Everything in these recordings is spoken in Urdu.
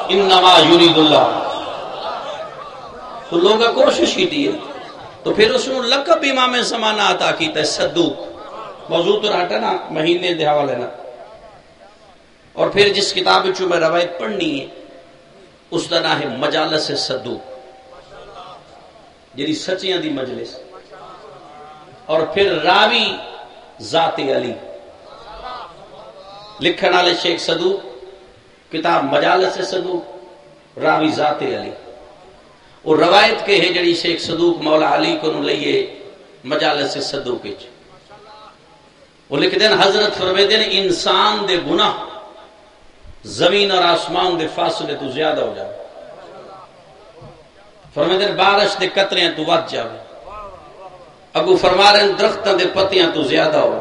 انما یرید اللہ. تو لوگا کوشش کی تھی تو پھر اس نے لقب امام زمانہ عطا کیتا ہے صدوق. موضوع تو رہتا نا مہینے دے حوالے نا. اور پھر جس کتاب چوں میں روایت پڑھنی ہے اس کا نام ہے مجالس صدوق، جی سچیاں دی مجلس. اور پھر راوی ذات علی لکھن والے شیخ صدوق، کتاب مجالس صدوق، راوی ذات علی. اور روایت کے ہے جڑی شیخ صدوق مولا علی کو لئیے مجالس صدوق وچ وہ لکھ دین حضرت فرمائے دین انسان دے گناہ زمین اور آسمان دے فاصلے تو زیادہ ہو جائے. فرمائے دین بارش دے قطریاں تو ود جاوے. اگو فرما رہے ہیں درختوں دے پتیاں تو زیادہ ہو.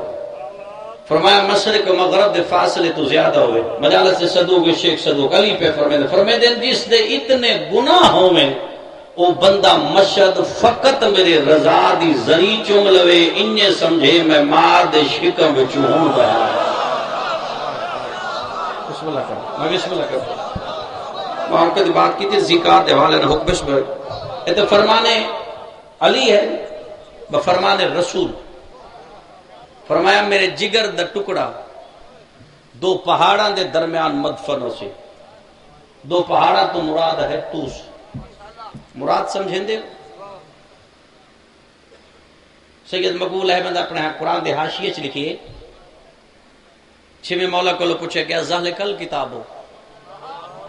فرمایا مشرق و مغرب دے فاصلے تو زیادہ ہوئے. مجالس صدوق شیخ صدوق علی پہ فرمائے دین جس دے اتنے گناہ ہوئے او بندہ مشہد فقط میرے رضا دی زری چوم لوے انجے سمجھے میں مار دے شکم بچوں ہوں گیا. بسم اللہ کر میں بسم اللہ کر مارکہ دی بات کی تھی ذکار دے والے نے حکم بسم اللہ. یہ تو فرمانے علی ہے بفرمان رسول. فرمایا میرے جگر دا ٹکڑا دو پہاڑاں دے درمیان مدفن سے. دو پہاڑاں تو مراد ہے توس. مراد سمجھیں دے سید مقبول احمد اپنے قرآن دے حاشیے چ لکھیے چھویں مولا کو پوچھے کیا ظاہر کل کتاب ہو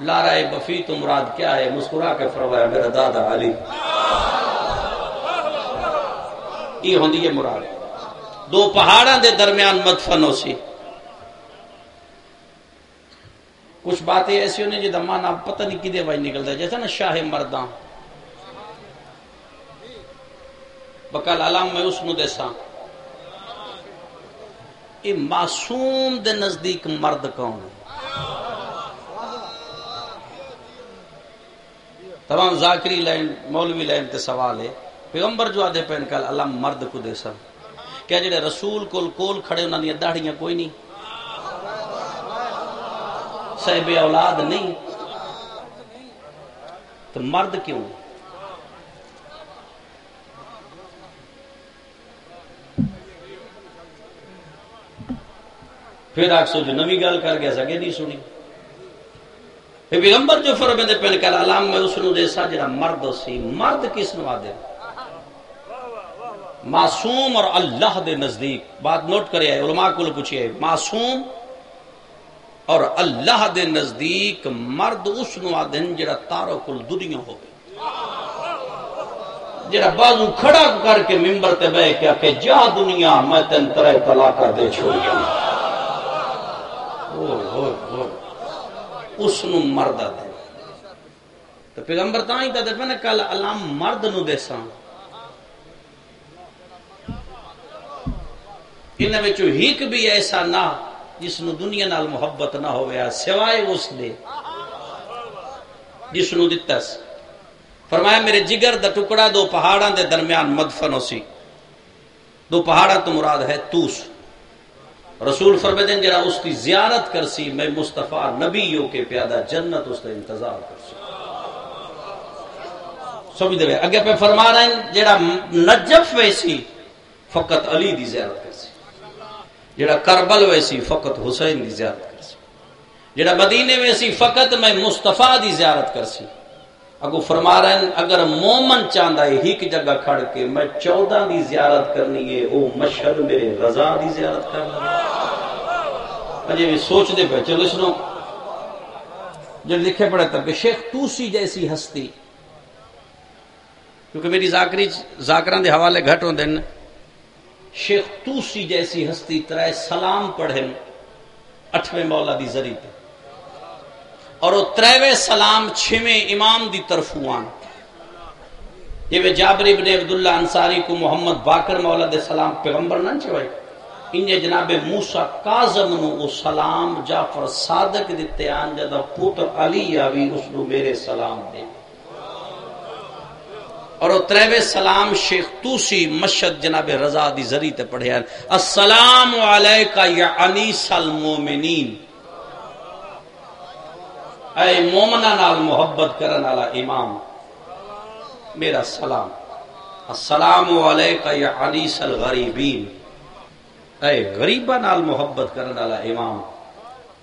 لا رائے بفی تو مراد کیا ہے؟ مسکرا کے فرمایا میرا دادا علی. یہ ہوندی ہے مراد. دو پہاڑاں دے درمیان مدفنوں سی. کچھ باتیں ایسی ہونے جی دمان آپ پتہ نہیں کدے وائی نکلتا ہے جیسا نا شاہ مرداں بکال علام میں اس نو دیسا یہ معصوم دے نزدیک مرد کون ہے؟ تمام ذاکری لائن مولوی لائن تے سوال ہے. پیغمبر جو آدھے پہن کال علام مرد کو دیسا کیا جڑے رسول کول کھڑے انہوں نے داڑھیاں کوئی نہیں صاحب اولاد نہیں تو مرد کیوں؟ پھر آگ سو جو نوی گال کر گیا سکے نہیں سنی. پھر پیغمبر جو فرمائے پہلے کہا علام میں اس نو دیسا جڑا مرد سی. مرد کس نو آدھے؟ معصوم اور اللہ دے نزدیک. بات نوٹ کرے آئے علماء کو پوچھئے معصوم اور اللہ دے نزدیک مرد اس نو آدھن جڑا تارک الدنیا ہو گئے جڑا بازو کھڑا کر کے ممبر تے بے کیا کہ جا دنیا میں تن ترے طلاقہ دے چھوڑیا اس نو مرد آدھن. تو پیغمبر تاں تا دے کل علام مرد نو دیسا انہاں وچوں ایک بھی ایسا نہ جس نو دنیا نال محبت نہ ہویا سوائے اس دے جس نو دتا سی. فرمایا میرے جگر دا ٹکڑا دو پہاڑاں دے درمیان مدفن سی. دو پہاڑاں تو مراد ہے توس. رسول فرمائے دیں جڑا اس کی زیارت کرسی میں مصطفیٰ نبیوں کے پیادہ جنت اس کا انتظار کرسی. سمجھ دے اگے پہ فرما رہے ہیں جڑا نجف ویسی فقط علی دی زیارت کرسی. جڑا کربل ویسی فقط حسین دی زیارت کرسی. جڑا مدینے ویسی فقط میں مصطفیٰ دی زیارت کرسی. اگو فرما رہے ہیں اگر مومن چاندہ ہے ایک جگہ کھڑ کے میں 14 دی زیارت کرنی ہے او مشہد میرے رضا دی زیارت کرنا. مجھے بھی سوچ دے پہ چلو سنو جو لکھے پڑے تب کہ شیخ توسی جیسی ہستی کیونکہ میری ذاکران دے حوالے گھٹ ہوں دن شیخ توسی جیسی ہستی ترائے سلام پڑھیں 8ویں مولا دی ذری پہ اور وہ 3ویں سلام 6ویں امام دی طرفوان. یہ وہ جابر ابن عبداللہ انصاری کو محمد باقر مولا دے سلام پیغمبر نہ چوائے انجے جناب موسیٰ کاظم نو وہ سلام جعفر صادق دیتے آن جدہ پوتر علی آوی اس نو میرے سلام دے. اور وہ 3ویں سلام شیخ توسی مشہد جناب رضا دی ذری تے پڑھے ہیں السلام علیکہ یا انیس المومنین. اے مومنہ نال محبت کرن والا امام میرا سلام، السلام علیکہ یا انیس الغریبین، اے غریبہ نال محبت کرن والا امام۔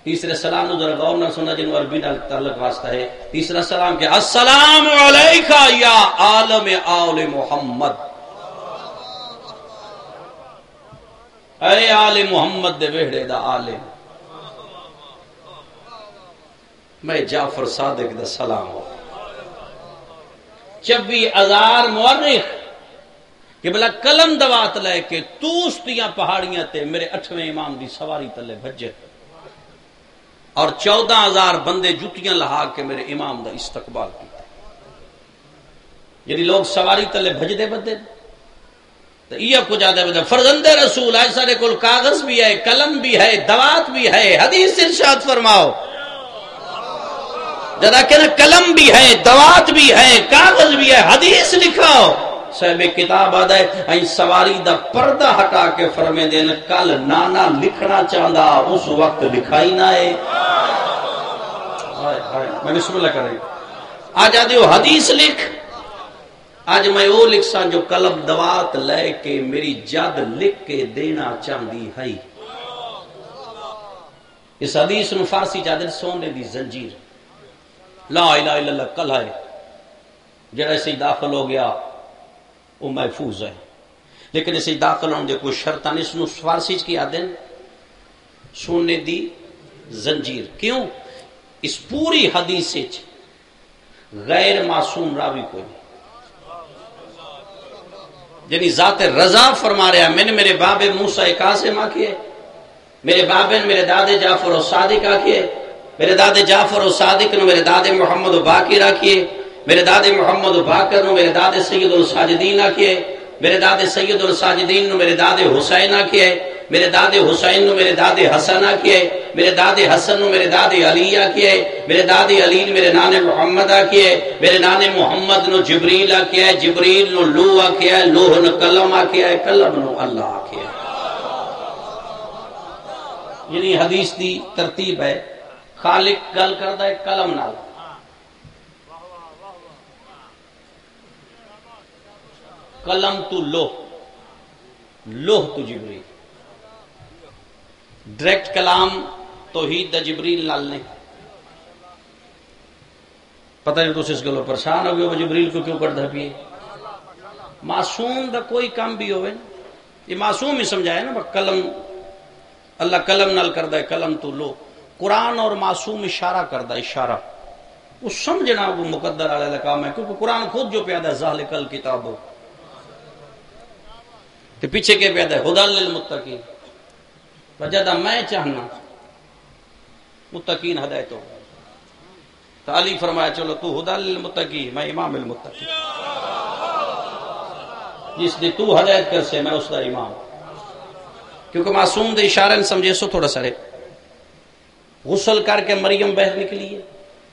تیسرے سلام نو ذرا غور نہ سننا جن عربی نال تعلق واسطہ ہے۔ تیسرا سلام کہ السلام علیکہ یا عالم آل محمد، اے آل محمد دے ویڑے دا عالم، میں جعفر صادق دا سلام ہو۔ 24,000 مورخ کہ بلا قلم دوات لے کے توس دیاں پہاڑیاں تے میرے 8ویں امام دی سواری تلے بھجے، اور 14,000 بندے جتیاں لہا کے میرے امام دا استقبال کیتا۔ یعنی لوگ سواری تلے بھج دے بدے تو یہ کچھ آدھے بدے فرزند رسول آج سارے کل کاغذ بھی ہے، قلم بھی ہے، دوات بھی ہے، حدیث ارشاد فرماؤ جدا کہ نا قلم بھی ہے، دوات بھی ہے، کاغذ بھی ہے، حدیث لکھاؤ۔ صاحب کتاب آدھے این سواری دا پردہ ہٹا کے فرمے دین کل نانا لکھنا چاہتا اس وقت لکھائی نہ ہے۔ میں بسم اللہ کریں آج آدھے ہو حدیث لکھ، آج میں وہ لکھ سا جو قلم دوات لے کے میری جد لکھ کے دینا چاہتی ہے۔ اس حدیث نو فارسی چاہتے سونے دی زنجیر، لا الہ الا اللہ کل ہے جڑا اسے داخل ہو گیا وہ محفوظ ہے، لیکن اسے داخل ہونے دے کوئی شرطاں اس نو فارسی کی آدن سونے دی زنجیر۔ کیوں؟ اس پوری حدیث غیر معصوم راوی کوئی نہیں، یعنی ذات رضا فرما رہا میں نے میرے باب موسیٰ قاسم آکھئے، میرے بابن میرے دادے جعفر و صادق آکھئے، میرے دادے جعفر و صادق نو میرے دادے محمد و باقر آکھئے، میرے دادے محمد و باقر نو میرے دادے سید الساجدین آکھئے، میرے دادے سید الساجدین نو میرے دادے حسین آکھئے، میرے دادے حسین نو میرے دادے حسن آکھئے، میرے دادے حسن نو میرے دادے علی آکھئے، میرے دادے علی میرے نانے محمد آکھئے، میرے نانے محمد نو جبریل آکھئے، جبریل نو لوح آکھئے، لوح نو قلم آکھئے، قلم نو اللہ آکھئے۔ یعنی حدیث دی ترتیب ہے، خالق گل کردا ہے قلم نال، قلم تو لوح، لوح تو جبریل، ڈائریکٹ کلام توحید دا جبریل نال نہیں۔ پتہ نہیں تو اس گلو پریشان ہو گئے وہ جبریل کو کیوں کردا پیے؟ معصوم دا کوئی کام بھی ہوئے یہ معصوم ہی سمجھایا نا، قلم اللہ قلم نال کردا ہے، قلم تو لوح۔ قرآن اور معصوم اشارہ کردا، اشارہ وہ سمجھنا وہ مقدر علیہ کام ہے، کیونکہ قرآن خود جو پیدا ہے ذالک الکتاب کہ پیچھے کے پیدا ہے ہدی للمتقین، وجدہ میں چاہنا متقین ہدایت ہو، تو علی فرمایا چلو تو ہدی للمتقین میں امام المتقین، جس نے تو ہدایت کر سے میں اس دا امام، کیونکہ معصوم دے اشارے سمجھے سو تھوڑا سارے غسل کر کے مریم باہر نکلی ہے،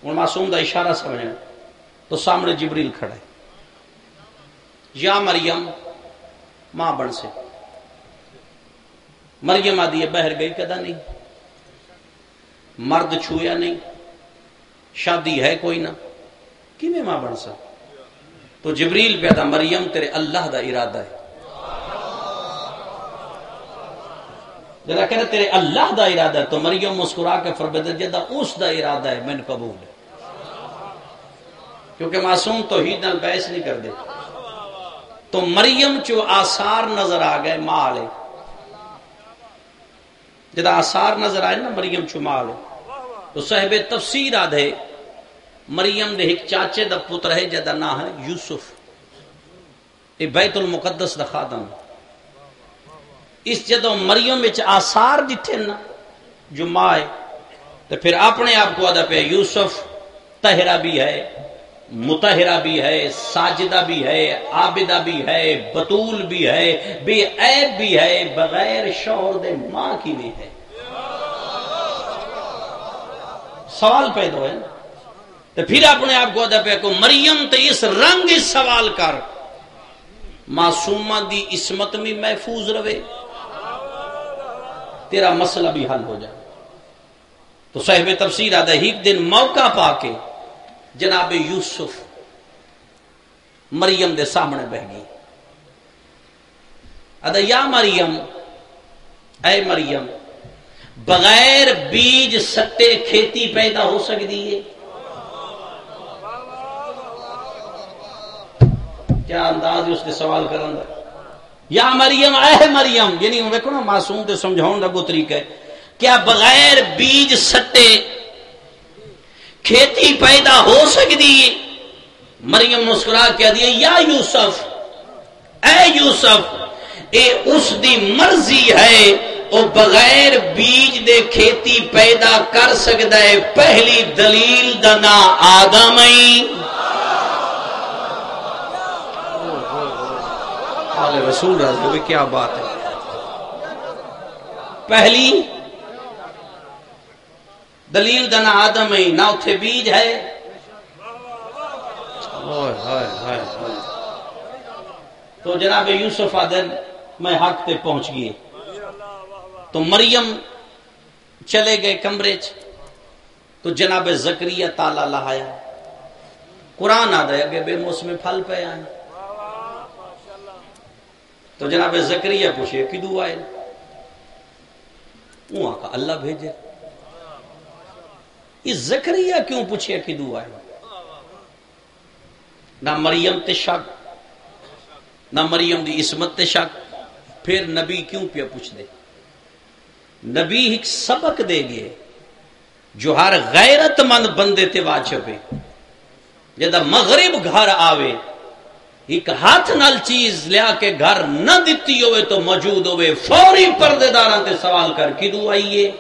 اور معصوم دا اشارہ سمجھنا تو سامنے جبریل کھڑا ہے، یا مریم ماں بن سے، مریم آدھی ہے باہر گئی کدا نہیں، مرد چھویا نہیں، شادی ہے کوئی نہ، کیویں ماں بن سا؟ تو جبریل پیدا مریم تیرے اللہ دا ارادہ ہے، جدا کہنا تیرے اللہ دا ارادہ ہے، تو مریم مسکرا کے فرمایا جدا اس دا ارادہ ہے میں قبول ہے، کیونکہ معصوم توحید نال بحث نہیں کر دے۔ تو مریم چو آثار نظر آ گئے ماں لے، جدا آثار نظر آئے نا مریم چو ماں لے، تو صاحب تفسیر آدھے مریم دے ایک چاچے دا پتر ہے جدا نا ہے یوسف، یہ بیت المقدس دا خادم، اس جدو مریم وچ آثار دٹھے نا جو ماں ہے، تو پھر اپنے آپ کو آدھا پہ یوسف طاہرہ بھی ہے، مطہرہ بھی ہے، ساجدہ بھی ہے، عابدہ بھی ہے، بطول بھی ہے، بے عیب بھی ہے، بغیر شوہر دے ماں کی بھی ہے۔ سوال پیدا ہے نا، تو پھر اپنے آپ کو آدھا پہ کو مریم تے اس رنگ اس سوال کر معصومہ دی عصمت میں محفوظ رہے، تیرا مسئلہ بھی حل ہو جائے۔ تو صاحب تفسیر آدھا ایک دن موقع پا کے جناب یوسف مریم دے سامنے بہ گئی. آدھا یا مریم، اے مریم، بغیر بیج سٹے کھیتی پیدا ہو سکتی ہے؟ کیا انداز اس نے سوال کرن دا. یا مریم، اے مریم، یعنی دیکھو نا معصوم تے سمجھاؤں دا کو طریقہ ہے. کیا بغیر بیج سٹے کھیتی پیدا ہو سکتی ہے؟ مریم مسکرا کے دی یا یوسف، اے یوسف، اے اس دی مرضی ہے او بغیر بیج دے کھیتی پیدا کر سکتا ہے. پہلی دلیل دا نا آدم ہی. رسول رضی کیا بات ہے. پہلی دلیل دا نا آدم ہی، نہ اتھے بیج ہے. تو جناب یوسف آدن میں حق تے پہنچ گئے. تو مریم چلے گئے کمرے چ. تو جناب زکریا تالا لہایا. قرآن آدھا ہے کہ بے موسم پھل پہ آئے. تو جناب زکریا پوچھے کدو آئے؟ وہ آقا اللہ بھیجے. یہ زکریا کیوں پوچھے کدو آئے؟ نہ مریم تے شک، نہ مریم دی عصمت تے شک. پھر نبی کیوں پیا پوچھ دے؟ نبی ایک سبق دے گئے جو ہر غیرت مند بندے تے واجب ہے. جدا مغرب گھر آوے ایک ہاتھ نال چیز لیا کے گھر نہ دیتی ہوئے تو موجود ہوئے فوری پردے داراں تے سوال کر کدو آئیے.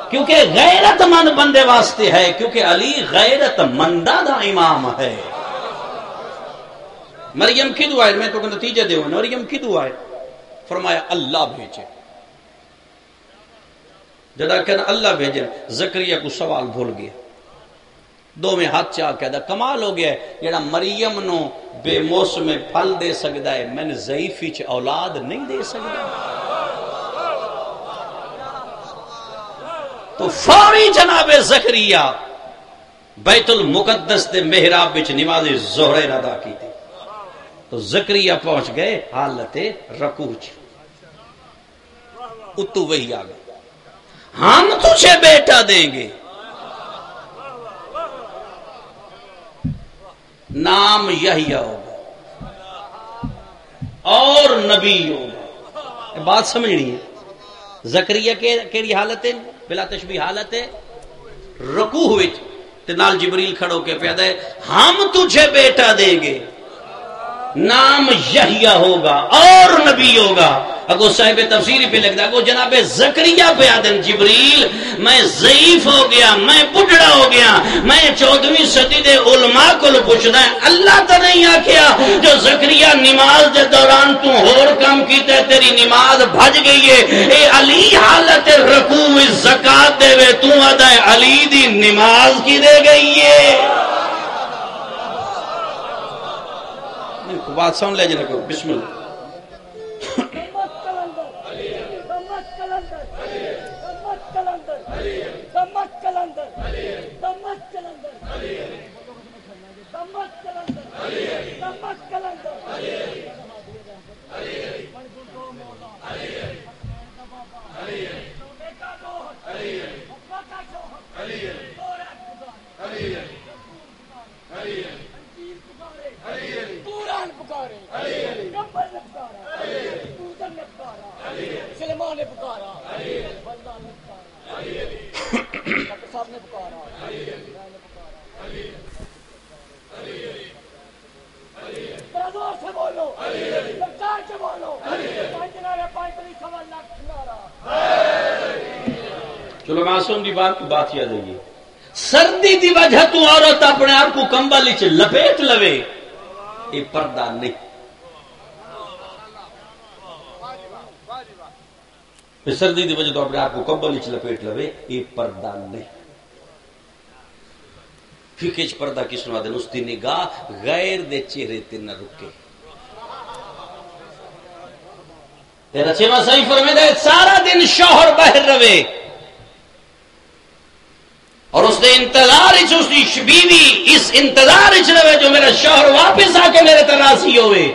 کیونکہ غیرت مند بندے واسطے ہے، کیونکہ علی غیرت مندہ دا امام ہے. مریم کدو آئے؟ میں تو نتیجہ دے ہوں. مریم کدو آئے؟ فرمایا اللہ بھیجے. جدا کہنا اللہ بھیجے، زکریا کو سوال بھول گیا. دو میں ہاتھ چاہ کہہ دا کمال ہو گیا ہے جڑا مریم نو بے موسم پھل دے سکتا ہے، میں نے ضعیفی چ اولاد نہیں دے سکتا. تو فوری جناب زکریا بیت المقدس دے محراب وچ نماز ظہر ادا کی تھی. تو زکریا پہنچ گئے حالت رکوع چ. اتو وہی آ گئے، ہم تجھے بیٹا دیں گے، نام یحییٰ ہوگا اور نبی ہوگا. بات سمجھنی ہے. زکریا کیڑی حالت ہے؟ بلا تشبیہ حالت ہے رکوع وچ. تے نال جبریل کھڑو کے پیدا ہے ہم تجھے بیٹا دیں گے، نام یحییٰ ہوگا اور نبی ہوگا. اگو صاحب تفسیر پہ لگتا ہے جناب زکریا پہ آدن جبریل میں ضعیف ہو گیا، میں بڑھڑا ہو گیا، میں 14ویں صدی دے علماء کو پوچھنا ہے. اللہ تو نہیں آکھیا جو زکریا نماز دے دوران تو اور کام کیتا ہے تیری نماز بھج گئی ہے. اے علی حالت رکوع زکات دے وے تو آدھا ہے علی دی نماز کی دے گئی ہے. بات سن لے جنہ کو بسم اللہ. چلو معصوم کی بات یاد رہی. سردی دی وجہ تو عورت اپنے آپ کو کمبل وچ لپیٹ لوے، یہ پردہ نہیں. سردی دی وجہ تو اپنے آپ کو کمبل وچ لپیٹ لوے، یہ پردہ نہیں. فقہ وچ پردہ کس نو آدھے؟ اس دی نگاہ غیر دے چہرے تے نہ رکے. تیرا چھواں صحیح فرمائے سارا دن شوہر باہر رہے اور اس نے انتظار اس کی بیوی اس انتظار رہے جو میرا شوہر واپس آ کے میرے تے راضی ہوئے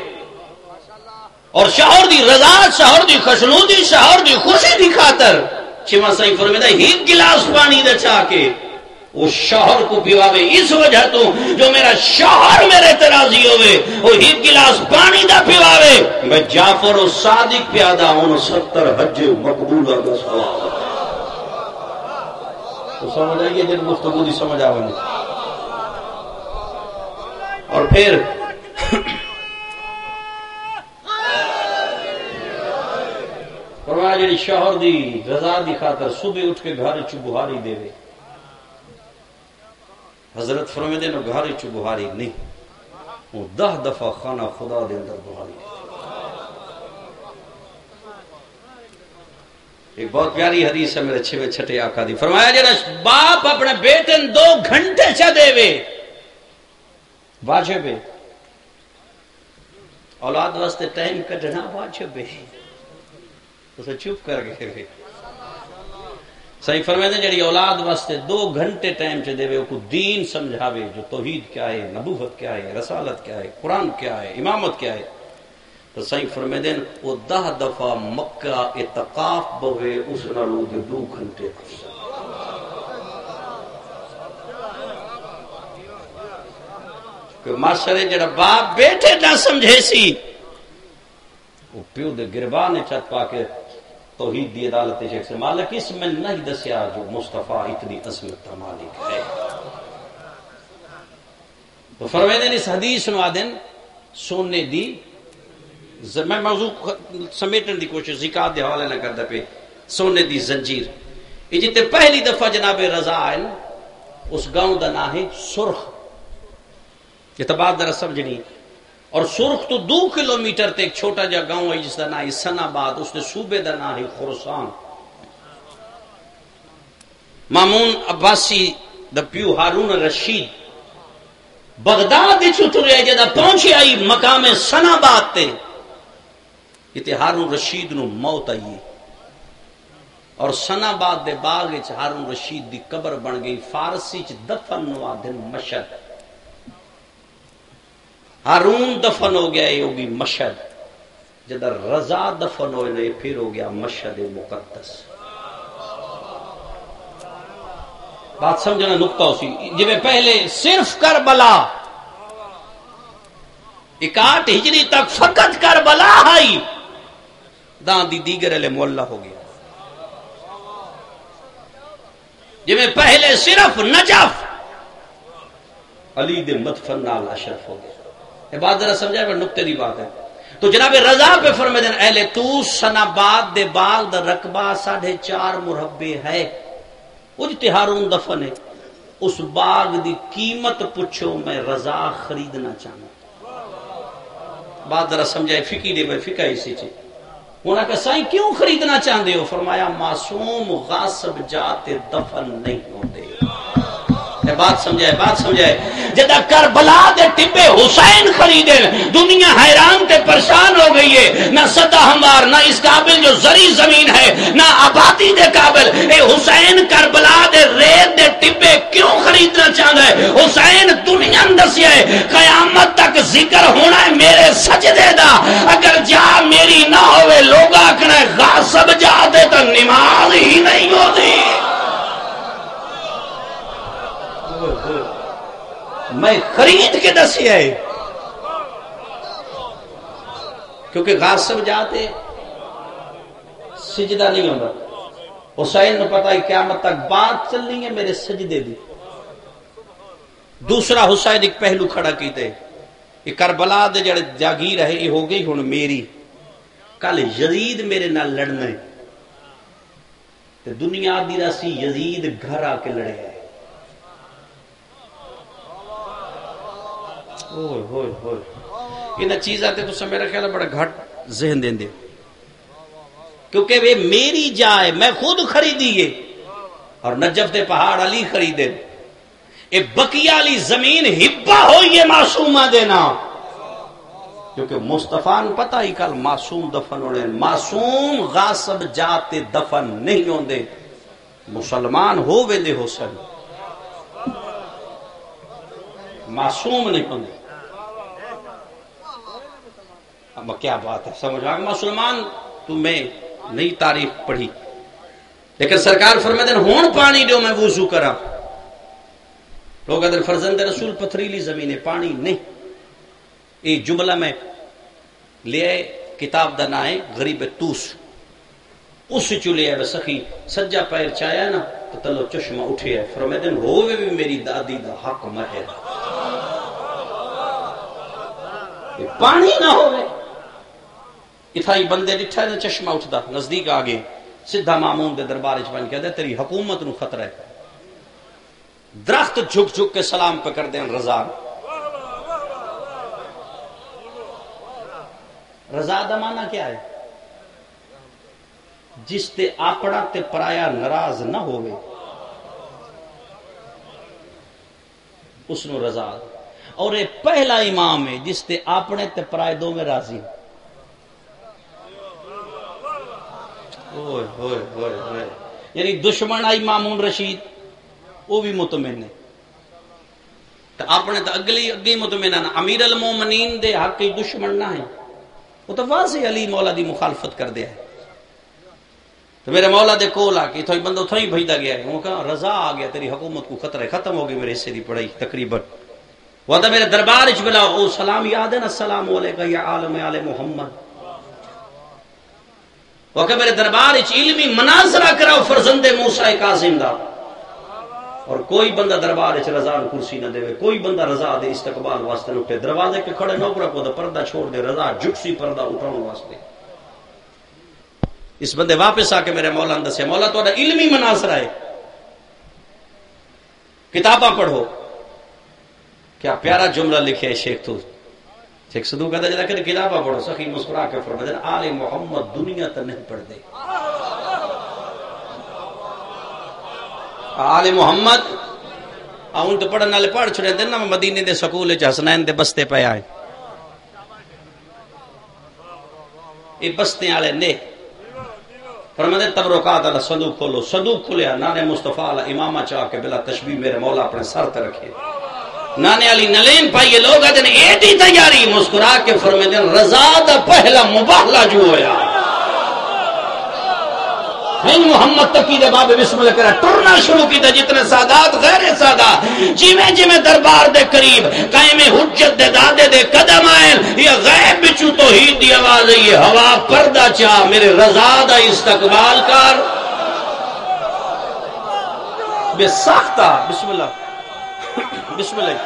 اور شوہر دی رضا شوہر دی خوشنودی شوہر دی خوشی دی خاطر چھواں صحیح فرمائے ایک گلاس پانی دے چاہ کے وہ شوہر کو پیواوے اس وجہ تو جو میرا شوہر میرے تے راضی ہوئے وہ ایک گلاس پانی دا پیواوے میں جعفر و صادق پیادا ہوں 70 حج مقبولہ کا ثواب تو سمجھ آئیے جن گفتگو دی سمجھ آوے اور پھر فرمایا جی شوہر دی رضا دی خاطر صبح اٹھ کے گھر چ بہاری دے وے حضرت فرمیدے نو گھر چ بہاری نہیں وہ 10 دفعہ خانہ خدا دے اندر بہاری ایک بہت پیاری حدیث ہے میرے چھوے چھٹے آقا دی فرمایا جڑا باپ اپنے بیٹے 2 گھنٹے چا دے وے واجب ہے اولاد واسطے ٹائم کڈنا واجب ہے اسے چپ کر گئے صحیح فرمائے جڑی اولاد واسطے 2 گھنٹے ٹائم چ دے کو دین سمجھاوے جو توحید کیا ہے نبوت کیا ہے رسالت کیا ہے قرآن کیا ہے امامت کیا ہے تو صحیح فرمائے وہ 10 دفعہ مکہ اعتکاف بوے اس نالوں دے 2 گھنٹے کہ معاشرے جڑا باپ بیٹے نہ سمجھے سی وہ پیو دے گربان چھت پا کے توحید دی عدالت شیخ سے مالک اس میں نہیں دسیا جو مصطفیٰ اتنی عظمت کا مالک ہے تو فرمائے اس حدیث نوادن سونے دی میں موضوع سمیٹن دی کوشش زکات دے حوالے نہ کردا پہ سونے دی زنجیر یہ جتے پہلی دفعہ جناب رضا ہے نا اس گاؤں دا نام ہے سرخ یہ تو بات ذرا سمجھنی اور سرخ تو 2 کلومیٹر تے ایک چھوٹا جا گاؤں ہے جس کا نام ہے سنا آباد اس نے صوبے دا نام ہے خراسان مامون عباسی دا پیو ہارون رشید بغداد چھترے جدا پہنچے آئی مقام سنا آباد تے یہ ہارون رشید نو موت آئی اور سنا آباد دے باغ وچ ہارون رشید دی قبر بن گئی فارسی چ دفن نوادن مشہد ہارون دفن ہو گیا یہ ہوگی مشہد جدہ رضا دفن ہوئے پھر ہو گیا مشہد مقدس بات سمجھنا نقطہ اسی جب پہلے صرف کربلا 61 ہجری تک فقط کربلا آئی دان دی دیگر علیہ مولا ہو گیا جب پہلے صرف نجف علی دے مدفن نال اشرف ہو گیا یہ بات ذرا سمجھا ہے نقطے دی بات ہے تو جناب رضا پہ فرمائے دین اہل تو سناباد دے باغ دا رقبہ 4.5 مربع ہے وہ جتے ہارون دفن ہے اس باغ دی قیمت پوچھو میں رضا خریدنا چاہوں بات ذرا سمجھائے فقی دے میں فقہ اسی چیز انہوں نے کہا سائیں کیوں خریدنا چاہتے ہو فرمایا معصوم غاصب جاتے دفن نہیں ہوتے بات سمجھائے جدہ کربلا دے ٹبے حسین خریدے دنیا حیران تے پریشان ہو گئی ہے نہ سطح ہمار نہ اس قابل جو زری زمین ہے نہ آبادی دے قابل اے حسین کربلا دے ریت دے ٹبے کیوں خریدنا چاہتا ہے حسین دنیا دسیا ہے قیامت تک ذکر ہونا ہے میرے سجدے دا اگر جا میری نہ ہوئے لوگ آکھنا ہے غاصب جاتے تو نماز ہی نہیں ہوتی میں خرید کے دسی ہے کیونکہ غاصب جاتے سجدہ نہیں ہوگا حسین نے پتا ہے قیامت تک بات چل رہی ہے میرے سجدے دی دوسرا حسین ایک پہلو کھڑا کیتے یہ کربلا دے جڑے جاگیر ہے یہ ہو گئی ہن میری کل یزید میرے نال لڑنا ہے تے دنیا دی راسی یزید گھر آ کے لڑے ہے ان چیزاں تے تو میرا خیال ہے بڑا گھٹ ذہن دیں دے کیونکہ وہ میری جائے میں خود خریدی ہے اور نجف دے پہاڑ علی خریدے اے بقیہ علی زمین ہبہ ہوئی ہے معصومہ دینا کیونکہ مصطفیٰ نے پتہ ہی کل معصوم دفن ہونے، معصوم غاصب جاتے دفن نہیں ہوندے، مسلمان ہو ویندے ہو سن، معصوم نہیں ہوندے۔ اب کیا بات ہے، سمجھ آگا؟ مسلمان تو میں نئی تاریخ پڑھی، لیکن سرکار فرماتے ہیں ہون پانی دیو میں وضو کرا، لوگ ادھر فرزند رسول پتھریلی زمین ہے، پانی نہیں۔ ایک جملہ میں لے آئے، کتاب دا نام ہے غریب توس، اس سے چلے آئے سخی سجا پیر چایا نا تو تلو چشمہ اٹھے ہے، فرماتے ہیں ہووے بھی میری دادی دا حق مہر، پانی نہ ہوئے اتھائی بندے ڈٹھا ہے چشمہ اٹھتا، نزدیک آگے سدھا مامون دے دربار بن کے تیری حکومت نو خطرہ ہے، درخت جھک جھک کے سلام پہ کر دیں رضا۔ رضا دا معنی کیا ہے؟ جس تے آپڑا تے پرایا ناراض نہ ہوئے اس نو رضا، اور یہ پہلا امام ہے جس تے آپنے تے پرائے دو میں راضی۔ ہوئے ہوئے ہوئے ہوئے، یعنی دشمن آئی مامون رشید وہ بھی مطمئن ہے، تو اپنے تو اگلی مطمئن ہے، امیر المومنین دے حق کی دشمن نہ ہے، وہ تو واضح علی مولا دی مخالفت کر دیا ہے۔ تو میرے مولا دے کول آ کے تھوئی بندہ تھوئی بھیجا گیا ہے، وہ کہا رضا آ گیا، تیری حکومت کو خطرہ ہے، ختم ہو گئی میرے حصے دی پڑھائی تقریباً۔ وہ تو میرے دربار اچ بلا او سلام یاد ہے نا، السلام علیکہ یا عالم آل محمد، وہ کہ میرے دربار اچ علمی مناظرہ کراؤ فرزند موسیٰ کاظم دا، اور کوئی بندہ دربار اچ رضا نو کرسی نہ دے، کوئی بندہ رضا دے استقبال واسطے اٹھے، دروازے کے کھڑے نوکرا کو دا پردہ چھوڑ دے، رضا جھکسی پردہ اٹھاؤ واسطے۔ اس بندے واپس آ کے میرے مولا نے دسیا، مولا تو علمی مناظرہ ہے، کتاباں پڑھو۔ کیا پیارا جملہ لکھے ہے شیخ تو شیخ صدوق کہتا جدا کہ کتاباں پڑھو، سخی مسکرا کے فرماتے ہیں آل محمد دنیا تو نہیں پڑھ دے، آل محمد ان تو پڑھنے والے پڑھ چھڑے دن نا، مدینے دے سکول چ حسنین دے بستے پہ آئے، یہ بستے والے نے فرماتے تبرکات والا صندوق کھولو، صندوق کھلیا، نانے مصطفیٰ علیہ امامہ چاہ کے بلا تشبیہ میرے مولا اپنے سر تے رکھے، نانے علی نلین پائیے، لوگ آتے ہیں ایڈی تیاری، مسکرا کے فرماتے ہیں رضا دا پہلا مباہلہ جو ہویا، محمد تقی دے باب بسم اللہ کرا ٹرنا شروع کی تھا، جتنے سادات غیر سادہ جیویں جیویں دربار دے قریب قائم حجت دے دادے دے قدم آئے، یہ غیب بچو توحید دی آواز ہے، یہ ہوا پردہ چاہ میرے رضا دا استقبال کر، بے ساختہ بسم اللہ بسم اللہ،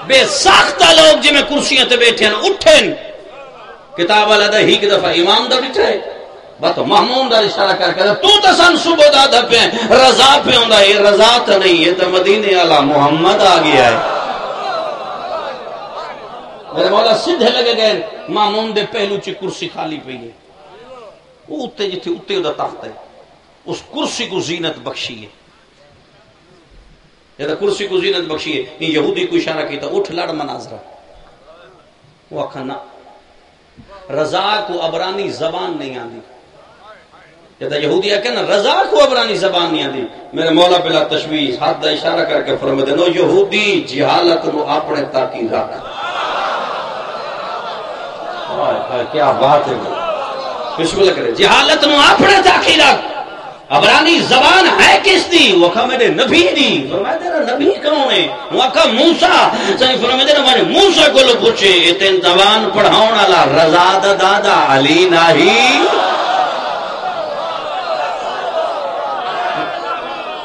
بے ساختہ لوگ جی میں کرسیاں تے بیٹھے ہیں اٹھیں، کتاب والا دا ہی کی دفعہ امام دا بیٹھا ہے، بات محمود دا اشارہ کر کے تو تسن صبح دا دھپے رضا پہ ہوندا، یہ رضا تو نہیں، یہ تو مدینے والا محمد آ گیا ہے۔ میرے مولا سیدھے لگے گئے، محمود دے پہلو چ کرسی خالی پئی ہے، وہ اتے جتھے اتے دا تخت ہے، اس کرسی کو زینت بخشی ہے، یہ کرسی کو زینت بخشی ہے۔ یہ یہودی کو اشارہ کیتا اٹھ لڑ مناظرہ، وہ آکھا نہ رضا کو عبرانی زبان نہیں آندی، جب یہودی ہے کہ نا رضا کو عبرانی زبان نہیں آندی، میرے مولا بلا تشویش ہاتھ دا اشارہ کر کے فرماتے نو یہودی جہالت نو اپنے تاکی رکھ، کیا بات ہے، بسم اللہ کرے، جہالت نو اپنے تاکی رکھ، عبرانی زبان ہے کس دی؟ وہ کہا میرے نبی دی، فرمایا تیرا نبی کون ہے؟ وہ کہا موسیٰ، فرمایا تیرا میں موسیٰ کو لو پوچھے، اتن زبان پڑھاؤں والا رضا دا دادا علی نہیں،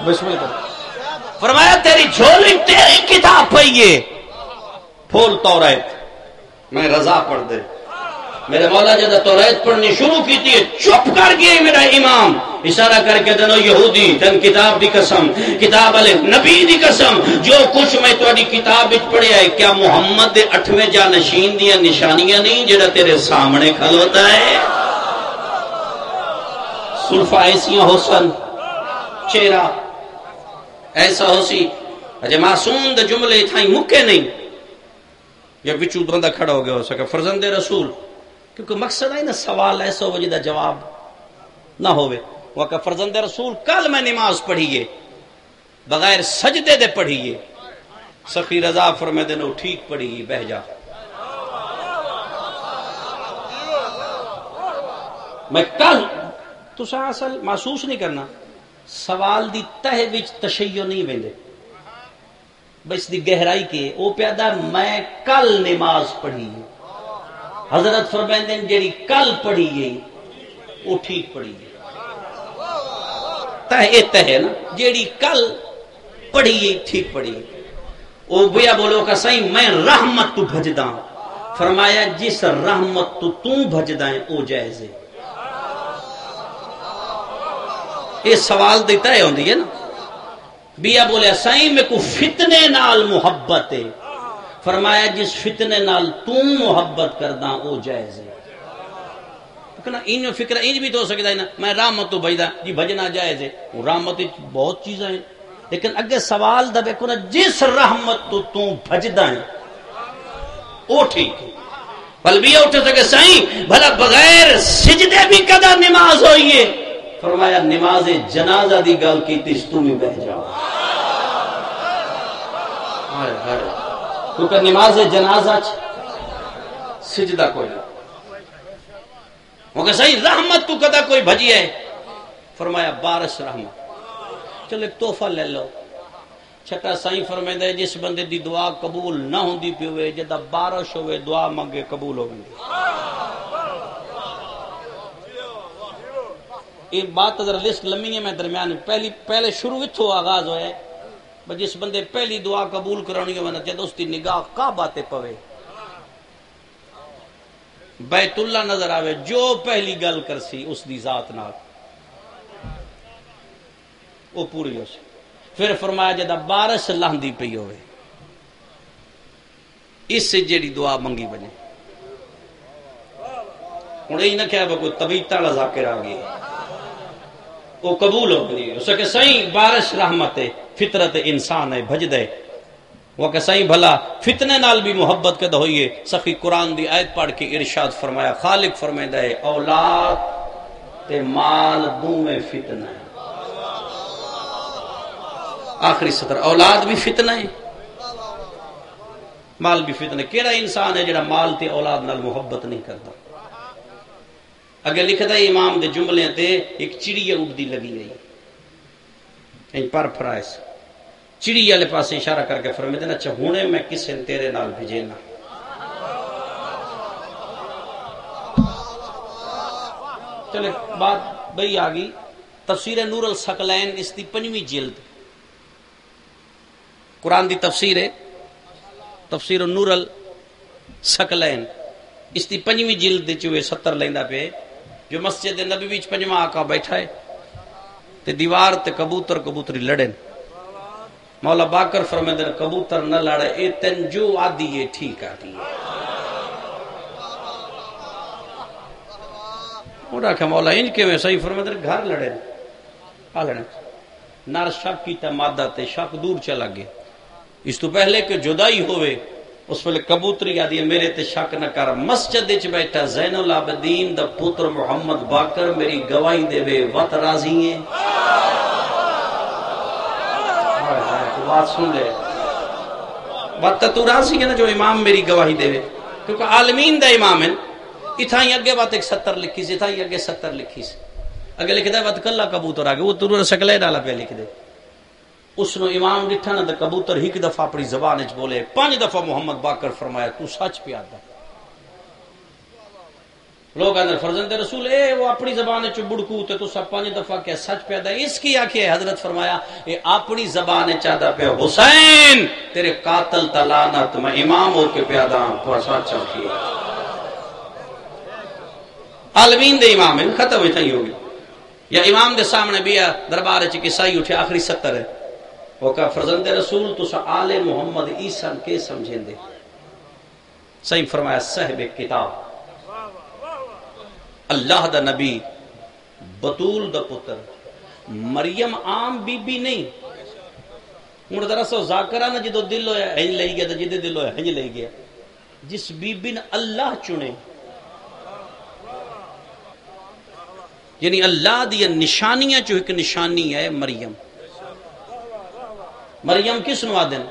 بسم اللہ، فرمایا تیری جھولی تیری کتاب پہیے، پھول توریت، میں رضا پڑھ دے، میرے مولا جدہ توریت پڑھنی شروع کی تھی، چپ کر گئے میرا امام، اشارہ کر کے دنو یہودی تن کتاب دی قسم، کتاب علیہ نبی دی قسم، جو کچھ میں تواڈی کتاب وچ پڑھیا ہے، کیا محمد دے 8ویں جانشین دیا نشانیاں نہیں جڑا تیرے سامنے کھلوتا ہے؟ سلفہ ایسیاں ہو سن، چہرہ ایسا ہو سی، اجے معصوم دے جملے تھائیں مکے نہیں، یا وچوں بندہ کھڑا ہو گیا ہو سکے فرزند رسول، کیونکہ مقصد ہے نا سوال ایسا ہو جدا جواب نہ ہوئے. وہ کہ فرزند رسول کل میں نماز پڑھیے بغیر سجدے دے پڑھیے. سخی رضا فرمائے دے نو ٹھیک پڑھی بہ جا. میں کل تو اصل محسوس نہیں کرنا سوال دی تہ وچ تشیع نہیں ویندے بس دی گہرائی کے او پیدا میں کل نماز پڑھی حضرت فرمائندے جیڑی کل پڑھی گئی وہ ٹھیک پڑھی گئی. تہ ہے نا جیڑی کل پڑھی گئی ٹھیک پڑھی گئی. او بیا بولو کہ صحیح میں رحمت تو بھجدا. فرمایا جس رحمت تو بھجدا ہے او جائز ہے. یہ سوال دیتا ہے ہوندی ہے نا. بیا بولے صحیح میں کو فتنے نال محبت ہے. فرمایا جس فتنے نال تو محبت کردا او جائز ہے. ان فکر انج بھی تو ہو سکتا ہے نا میں رحمت تو بھجدا جی بھجنا جائز ہے. رحمت بہت چیزیں ہیں لیکن اگے سوال دبے کو نا جس رحمت تو بھجدا ہے او ٹھیک ہے. بل بھی اٹھ سکے صحیح بھلا بغیر سجدے بھی کدا نماز ہوئی ہے. فرمایا نماز جنازہ دی گل کی تیس تو میں بہ جاؤ. کیونکہ نماز جنازہ سجدہ کوئی نہیں. وہ کہ صحیح رحمت تو کدا کوئی بھجی ہے. فرمایا بارش رحمت. چلو ایک تحفہ لے لو. چھٹا سائیں فرمائندا ہے جس بندے دی دعا قبول نہ ہوندی پی ہوئے جدا بارش ہوئے دعا منگے قبول ہو گئی. یہ بات ذرا لسٹ لمبی ہے میں درمیان پہلے شروع اتھو آغاز ہوئے جس بندے پہلی دعا قبول کرانی ہے جد اس دی نگاہ کعبہ تے پوے بیت اللہ نظر آوے جو پہلی گل کرسی اس دی ذات نال وہ پوری ہو سی. پھر فرمایا جدا بارش لہندی پئی ہوئے اس سے جیڑی دعا منگی بنے. ہوں یہ نہ کہا کوئی طبیعت والا ذاکر آ گئی وہ قبول ہو گئی. اس کہ صحیح بارش رحمت ہے فطرت انسان ہے بھج دے. وہ کہ صحیح بھلا فتنے نال بھی محبت کد ہوئیے. سخی قرآن دی آیت پڑھ کے ارشاد فرمایا خالق فرمائندہ ہے اولاد تے مال دوویں فتنہ ہے. آخری سطر اولاد بھی فتنہ ہے مال بھی فتنہ. کیڑا انسان ہے جڑا مال تے اولاد نال محبت نہیں کرتا. اگر لکھتا ہے امام دے جملے تے ایک چڑیا اڑتی لگی گئی پر فرائس چڑی والے پاس اشارہ کر کے فرمائے دینا چاہونے میں کسے تیرے نال بھیجینا. چلے بات بھئی آگئی. تفسیر نور الثقلین اس دی 5ویں جلد قرآن دی تفسیر ہے تفسیر نور الثقلین اس دی 5ویں جلد چوے 70 لیندا پہ جو مسجد نبی وچ 5واں آقا بیٹھا ہے تے دیوار تے کبوتری لڑن. مولا باقر فرمائندے کبوتر نہ لڑے اے تن جو آدھی ہے ٹھیک آدھی ہے. اوڑا کہ مولا ان کے میں صحیح فرمائندے گھر لڑن آ لڑن نار شک کی تا مادہ تے شک دور چلا گیا. اس تو پہلے کہ جدائی ہوئے اس پہلے کبوتری آدھی ہے میرے تے شک نہ کر. مسجد وچ بیٹھا زین العابدین دا پتر محمد باقر میری گواہی دے وے وت راضی ہیں. بات سن لے بات تو راضی ہے نا جو امام میری گواہی دے وے کیونکہ عالمین دا امام ہے. اتھا ہی اگے بات ایک 70 لکھی سی اتھا ہی اگے 70 لکھی سی اگے لکھ دے بات کلا کبوتر آگے وہ ترور شکلے ڈالا پہ لکھ دے. اس نے امام ڈٹھا نا کبوتر ایک دفعہ اپنی زبان وچ بولے 5 دفعہ محمد باقر فرمایا تو سچ پہ آتا. لوگ اندر فرزند رسول اے وہ اپنی زبان وچ بڑکو تے تو سب 5 دفعہ کیا سچ پہ آتا. اس کی آنکھیں حضرت فرمایا اے اپنی زبان وچ آتا پہ حسین تیرے قاتل تلانت میں امام ہو کے پیادا تو سچ آکھی عالمین دے امام ہے ختم ہوئی تھی ہوگی. یا امام دے سامنے بیا دربار وچ قصائی اٹھے آخری 70 ہے وہ کہ فرزند رسول تو آل محمد عیسیٰ کے سمجھیں دے. صحیح فرمایا صاحب کتاب اللہ دا نبی بطول دا پتر مریم عام بی بی نہیں. ہوں ذرا سو ذاکرہ نا جدو دل ہویا ہنج لئی گیا تو جدے دل ہویا ہنج لئی گیا. جس بی بی نے اللہ چنے، یعنی اللہ دی نشانیاں جو ایک نشانی ہے مریم. مریم کس نو آدن؟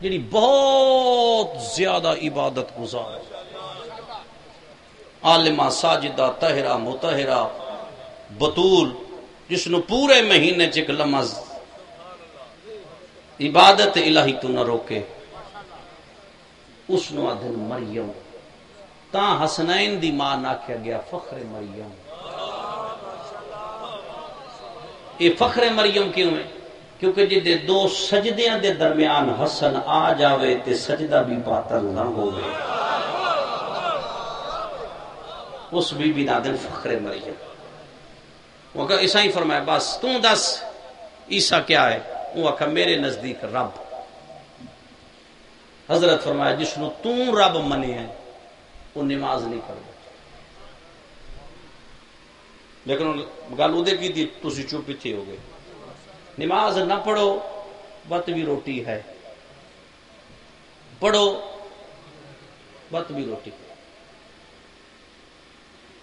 جی بہت زیادہ عبادت گزار، عالمہ، ساجدہ، طاہرہ، مطہرہ، بطول، جس نو پورے مہینے چک لمز عبادت الہی تو نہ روکے، اس نو آدھن مریم. تا حسنین دی ماں آکھیا گیا فخر مریم. یہ فخر مریم کیوں ہے؟ کیونکہ جدے دو سجدیاں دے درمیان حسن آ جاوے تے سجدہ بھی باطل نہ ہوئے، اس بی بی نادن فخر مریم. وہ کہا عیسیٰ ہی فرمایا بس تو دس عیسیٰ کیا ہے؟ وہ کہا میرے نزدیک رب. حضرت فرمایا جس نو تو رب منے ہے وہ نماز نہیں کرتا. لیکن گل ادھر کی تھی تسی چپ پیچھے ہو گئے. نماز نہ پڑھو بت بھی روٹی ہے، پڑھو بت بھی روٹی.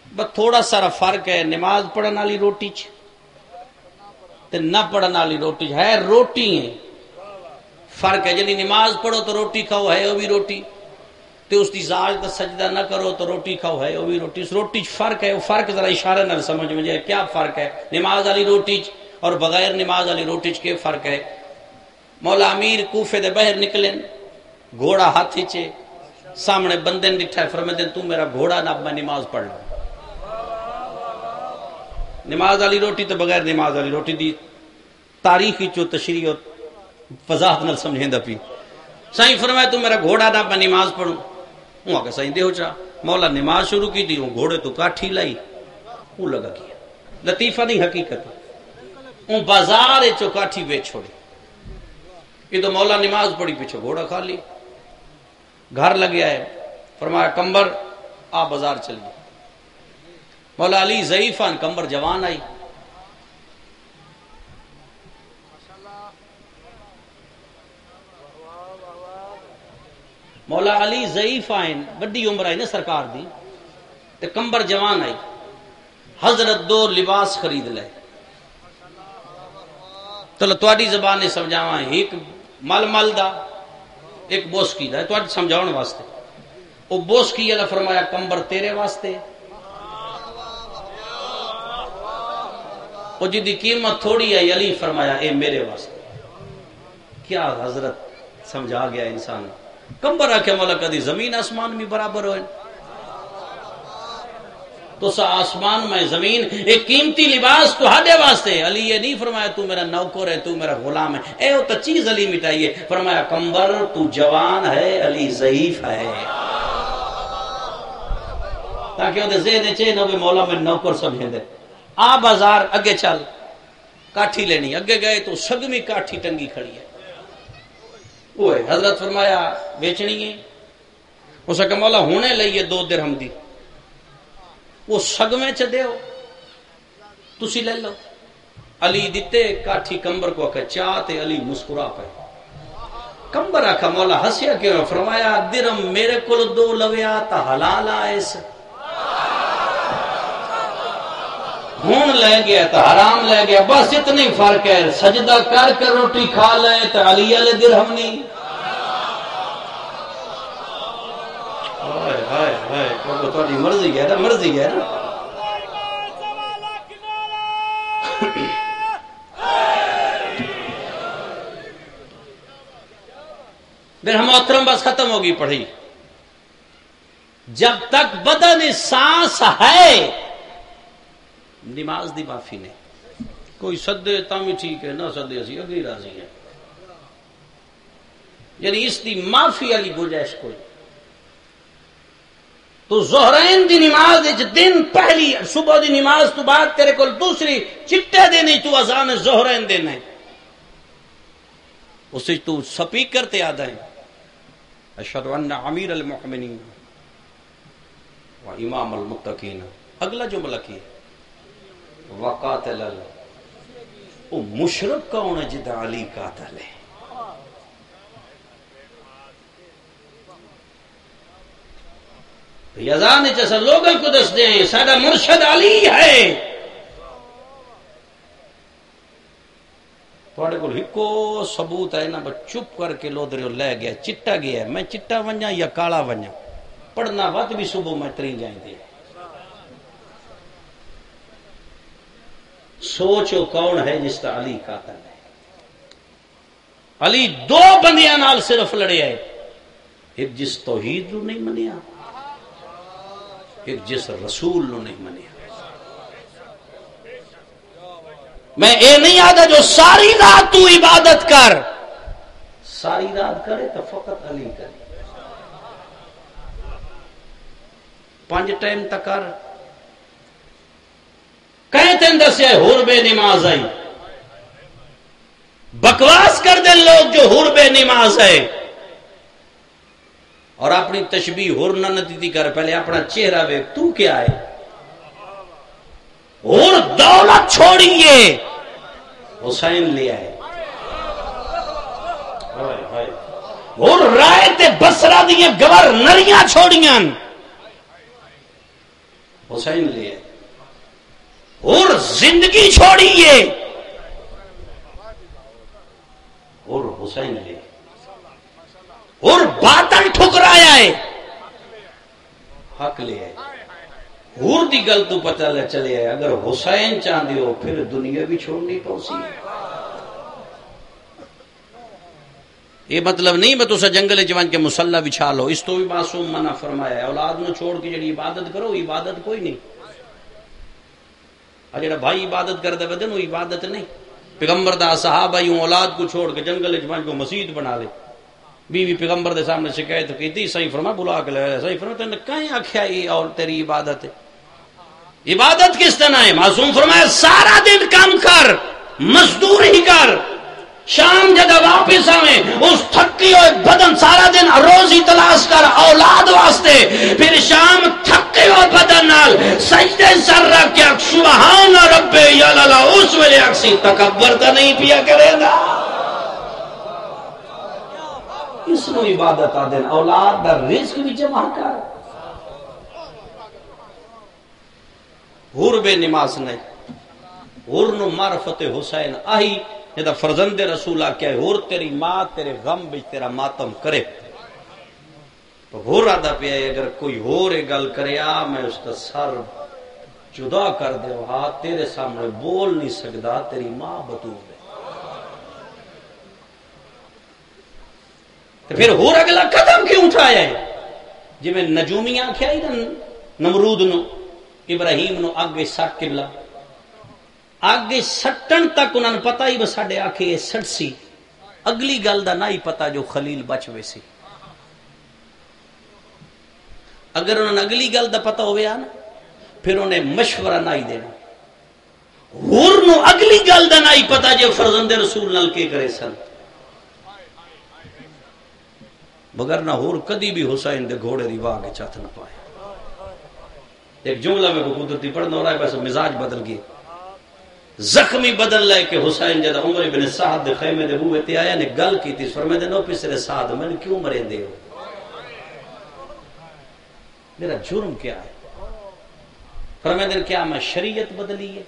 بس تھوڑا سارا فرق ہے نماز پڑھن والی روٹی چ تے نہ پڑھن والی روٹی ہے. روٹی ہے فرق ہے. یعنی نماز پڑھو تو روٹی کھاؤ ہے وہ بھی روٹی، تے اس کی ذات دا سجدہ نہ کرو تو روٹی کھاؤ ہے وہ بھی روٹی. اس روٹی چ فرق ہے. وہ فرق ذرا اشارے نال سمجھ میں جائے کیا فرق ہے نماز والی روٹی چ اور بغیر نماز والی روٹی چ. کے فرق ہے؟ مولا امیر کوفے دے باہر نکلے، گھوڑا ہاتھ چ سامنے بندے نے ڈٹھا، فرماتے تو میرا گھوڑا نہ میں نماز پڑھ لوں. نماز والی روٹی تو بغیر نماز والی روٹی دی تاریخی چو تشریح وضاحت نال سمجھیندا پی. سائیں فرمایا تو میرا گھوڑا نہ میں نماز پڑھوں. وہ کہ سائیں دیو چا مولا نماز شروع کی دی، وہ گھوڑے تو کاٹھی لائی، وہ لگا کیا لطیفہ نہیں حقیقت. وہ بازار چو کاٹھی بیچ چھوڑی. یہ تو مولا نماز پڑھی پیچھے گھوڑا کھا لی. گھر لگیا ہے، فرمایا کمبر آ بازار چل گئی. مولا علی ضعیفان کمبر جوان آئی. مولا علی ضعیف آئیں، بڑی عمر آئی نا سرکار دی، تے کمبر جوان آئی. حضرت دو لباس خرید لے. چلو تواڈی زبان نے سمجھاواں، ایک مل مل دا ایک بوسکی دا، تواڈی سمجھاؤن واسطے. وہ بوسکی اللہ فرمایا کمبر تیرے واسطے، وہ جدی قیمت تھوڑی ہے علی فرمایا اے میرے واسطے. کیا حضرت سمجھا گیا انسان. کمبر آکھے مولا کدی زمین آسمان بھی برابر ہوئے تو سا آسمان میں زمین ایک قیمتی لباس تو ہڈے واسطے. علی یہ نہیں فرمایا تو میرا نوکر ہے تو میرا غلام ہے، اے وہ تو چیز علی مٹائیے. فرمایا کمبر تو جوان ہے علی ضعیف ہے، تاکہ وہ ذہن چے نہ بھی مولا میں نوکر سمجھیں دے. آ بازار اگے چل کاٹھی لینی. اگے گئے تو سگمی کاٹھی ٹنگی کھڑی ہے. وہ حضرت فرمایا بیچنی ہے. اس کہ مولا ہونے لئیے 2 درہم دی. وہ سگمے چ دیو تسی لے لو. علی دیتے کاٹھی کمبر کو آکھا چاہ تے علی مسکرا پے. کمبر آکھا مولا ہسیا کیوں؟ فرمایا درہم میرے کول 2 لویا تا حلال آئیس، ہون لے گیا تو حرام لے گیا. بس اتنی فرق ہے. سجدہ کر کے روٹی کھا لے تو علی علیہ درہم نہیں. ہائے ہائے تھوڑی مرضی ہے نا، مرضی ہے نا. پھر محترم بس ختم ہوگی پڑھی. جب تک بدن سانس ہے نماز دی معافی نہیں. کوئی سدے تاں ٹھیک ہے، نہ سدے اسی اگے راضی ہیں. یعنی اس دی معافی والی گنجائش کوئی. تو ظہرین دی نماز دن پہلی صبح دی نماز تو بعد تیرے کو دوسری چٹے دینی تو اذان ظہرین دینا ہے. اسی تو سپیکر تے آدھا ہے اشہد ان امیر المؤمنین و امام المتقین. اگلا جملہ کی وقاتل وہ مشرک کون ہے جدہ علی قاتل ہے. یزان چسا لوگوں کو دس دیں ساڈا مرشد علی ہے. تھوڑے کو ہکو ثبوت ہے نا، بس چپ کر کے لودریو لے گیا چٹا گیا. میں چٹا ونجا یا کالا ونجا، پڑھنا وقت بھی صبح میں تری جائیں دے. سوچو کون ہے جس کا علی قاتل ہے. علی دو بندیاں نال صرف لڑے ہے، ایک جس توحید نو نہیں منیا، ایک جس رسول نو نہیں منیا. میں اے نہیں آدھا جو ساری رات تو عبادت کر، ساری رات کرے تو فقط علی کرے. 5 ٹائم تک کر. کہتے ہیں دسیا ہور بے نماز آئی. بکواس کر دیں لوگ جو ہور بے نماز ہے اور اپنی تشبیہ ہور نہ نتیتی کر. پہلے اپنا چہرہ وے تو کیا ہے. ہور دولت چھوڑیے حسین لے آئے. ہور رائے تے بسرا دیے گورنریاں چھوڑیاں حسین لے آئے. اور زندگی چھوڑیے اور حسین لے. اور باطل ٹھکرایا ہے حق لے آئے. اور دی گل تو پتہ چلے ہے اگر حسین چاہتے ہو پھر دنیا بھی چھوڑنی پوسی. یہ مطلب نہیں میں تو جنگل جوان کے مسلح بچھا لو، اس تو بھی معصوم منع فرمایا ہے. اولاد نو چھوڑ کے جڑی عبادت کرو عبادت کوئی نہیں. جڑا بھائی عبادت کرتے بدن وہ عبادت نہیں. پیغمبر دا صحابہ یوں اولاد کو چھوڑ کے جنگل جوان کو مسجد بنا لے. بیوی پیغمبر دے سامنے شکایت کی تھی، صحیح فرما بلا کے لے. صحیح فرما تین کہیں آخیا یہ اور تیری عبادت ہے. عبادت کس طرح ہے؟ معصوم فرمایا سارا دن کام کر، مزدور ہی کر، شام جب واپس آئے اس تھکی ہوئے بدن سارا دن روزی تلاش کر اولاد واسطے، پھر شام تھکے ہوئے بدن نال سجدے سر رکھ کے سبحان رب یا لالا اس ویلے اکسی تکبر تو نہیں پیا کرے گا. اس نو عبادت آ دن اولاد دا رزق بھی جمع کر. ہور بے نماز نہیں. ہور نو معرفت حسین آہی جدا فرزند رسول آکیا ہے ہور تیری ماں تیرے غم بچ تیرا ماتم کرے. تو ہور آدھا پیا ہے اگر کوئی ہور گل کرے آ میں اس کا سر جدا کر دے ہاں تیرے سامنے بول نہیں سکتا تیری ماں بطول ہے. تو پھر ہور اگلا قدم کیوں اٹھایا ہے؟ جی میں نجومی آکھیا ہی نا نمرود نو ابراہیم نو آگے سٹ قبلہ آگے سٹن تک انہوں نے پتا ہی بس ساڈے آکھے یہ سٹ سی. اگلی گل دا نہ ہی پتا جو خلیل بچ وے سی. اگر انہوں نے اگلی گل دا پتا ہوئے نا پھر انہیں مشورہ نہ ہی دینا. ہور نو اگلی گل دا نہ ہی پتا جو فرزند رسول نال کے کرے سن. مگر نہ ہور کدی بھی حسین دے گھوڑے دی واہ کے چت نہ پائے. ایک جملہ میں کو قدرتی پڑھنا ہو رہا ہے بس مزاج بدل گئے. زخمی بدل لے کہ حسین جدا عمر بن سعد دے خیمے دے بوئے تے آیا نے گل کی تھی فرمائے دے نو پسرے سعد میں کیوں مرے دے ہو میرا جرم کیا ہے؟ فرمائے دے کیا میں شریعت بدلی ہے؟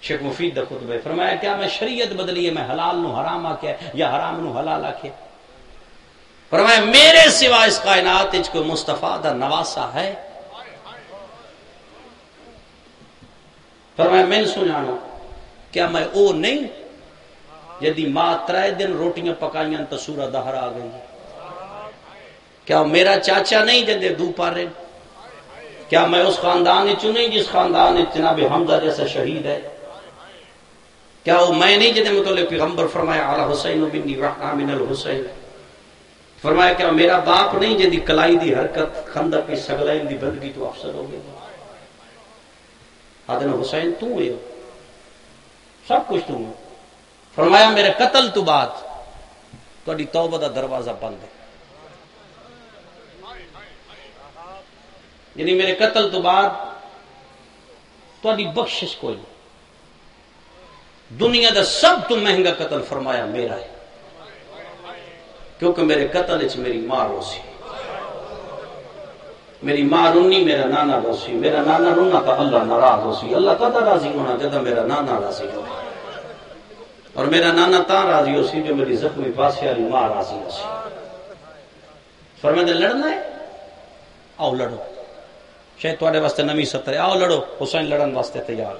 شیخ مفید دا خطبہ فرمایا کیا میں شریعت بدلی ہے میں حلال نو حرام آکیا یا حرام نو حلال آکیا؟ فرمایا میرے سوا اس کائنات اچ کوئی مصطفیٰ دا نواسا ہے؟ فرمایا میں سنانا کیا میں او نہیں جدی ماں 3 دن روٹیاں پکائیاں تو سورہ دہر آ گئی؟ کیا میرا چاچا نہیں جدے دو پارے؟ کیا میں اس خاندان چوں نہیں جس خاندان جناب حمزہ جیسا شہید ہے؟ کیا وہ میں نہیں جدے متعلق پیغمبر فرمایا علی حسین بن وحنا من الحسین؟ فرمایا کیا میرا باپ نہیں جدی کلائی دی حرکت خندق کی سگلائن دی بندگی تو افسر ہو گئے؟ آدھن حسین تو ہوئے سب کچھ تو ہوئے. فرمایا میرے قتل تو بعد تہاڈی توبہ دا دروازہ بند ہے. یعنی میرے قتل تو بعد تہاڈی بخشش کوئی نہیں. دنیا دا سب تو مہنگا قتل فرمایا میرا ہے کیونکہ میرے قتل وچ میری ماں روسی. میری ماں رونی میرا نانا روسی، میرا نانا رونا تو اللہ ناراض ہو سی، اللہ کدا راضی ہونا جدا میرا نانا راضی ہو، اور میرا نانا تا راضی ہو سی جو میری زخمی پاسے والی ماں راضی ہو سی۔ فرمایا لڑنا ہے، آؤ لڑو، شاید تھوڑے واسطے نمی ستر، آؤ لڑو، حسین لڑن واسطے تیار۔